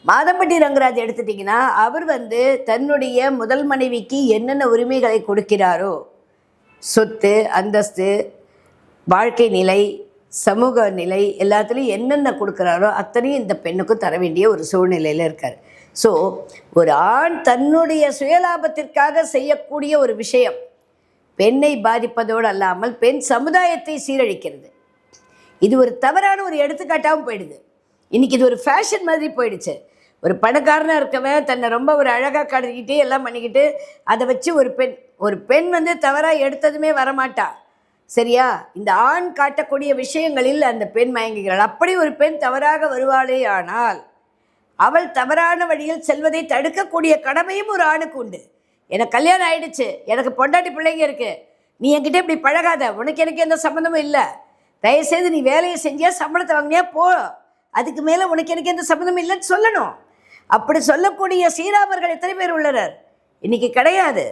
மாதம்பட்டி ரங்கராஜ் எடுத்துட்டிங்கன்னா அவர் தன்னுடைய முதல் மனைவிக்கு என்னென்ன உரிமைகளை கொடுக்கிறாரோ, சொத்து, அந்தஸ்து, வாழ்க்கை நிலை, சமூக நிலை, எல்லாத்துலேயும் என்னென்ன கொடுக்குறாரோ அத்தனையும் இந்த பெண்ணுக்கும் தர வேண்டிய ஒரு சூழ்நிலையில் இருக்கார். ஸோ ஒரு ஆண் தன்னுடைய சுயலாபத்திற்காக செய்யக்கூடிய ஒரு விஷயம் பெண்ணை பாதிப்பதோடு அல்லாமல் பெண் சமுதாயத்தை சீரழிக்கிறது. இது ஒரு தவறான ஒரு எடுத்துக்காட்டாகவும் போயிடுது. இன்றைக்கி இது ஒரு ஃபேஷன் மாதிரி போயிடுச்சு. ஒரு பணக்காரனாக இருக்கவன் தன்னை ரொம்ப ஒரு அழகாக காட்டிக்கிட்டு எல்லாம் பண்ணிக்கிட்டு அதை வச்சு ஒரு பெண் தவறாக எடுத்ததுமே வரமாட்டா. சரியா? இந்த ஆண் காட்டக்கூடிய விஷயங்களில் அந்த பெண் மயங்குகிறாள். அப்படி ஒரு பெண் தவறாக வருவாளே ஆனால் அவள் தவறான வழியில் செல்வதை தடுக்கக்கூடிய கடமையும் ஒரு ஆணுக்கு உண்டு. எனக்கு கல்யாணம் ஆயிடுச்சு, எனக்கு பொண்டாட்டி பிள்ளைங்க இருக்குது, நீ என்கிட்ட இப்படி பழகாத, உனக்கு எனக்கு எந்த சம்மந்தமும் இல்லை, தயவுசெய்து நீ வேலையை செஞ்சியா சம்பளத்தை வாங்கினியா போ, அதுக்கு மேலே உனக்கு எனக்கு எந்த சம்மந்தமும் இல்லைன்னு சொல்லணும். அப்படி சொல்லக்கூடிய ஸ்ரீராமர்கள் எத்தனை பேர் உள்ளனர்? இன்றைக்கி கிடையாது.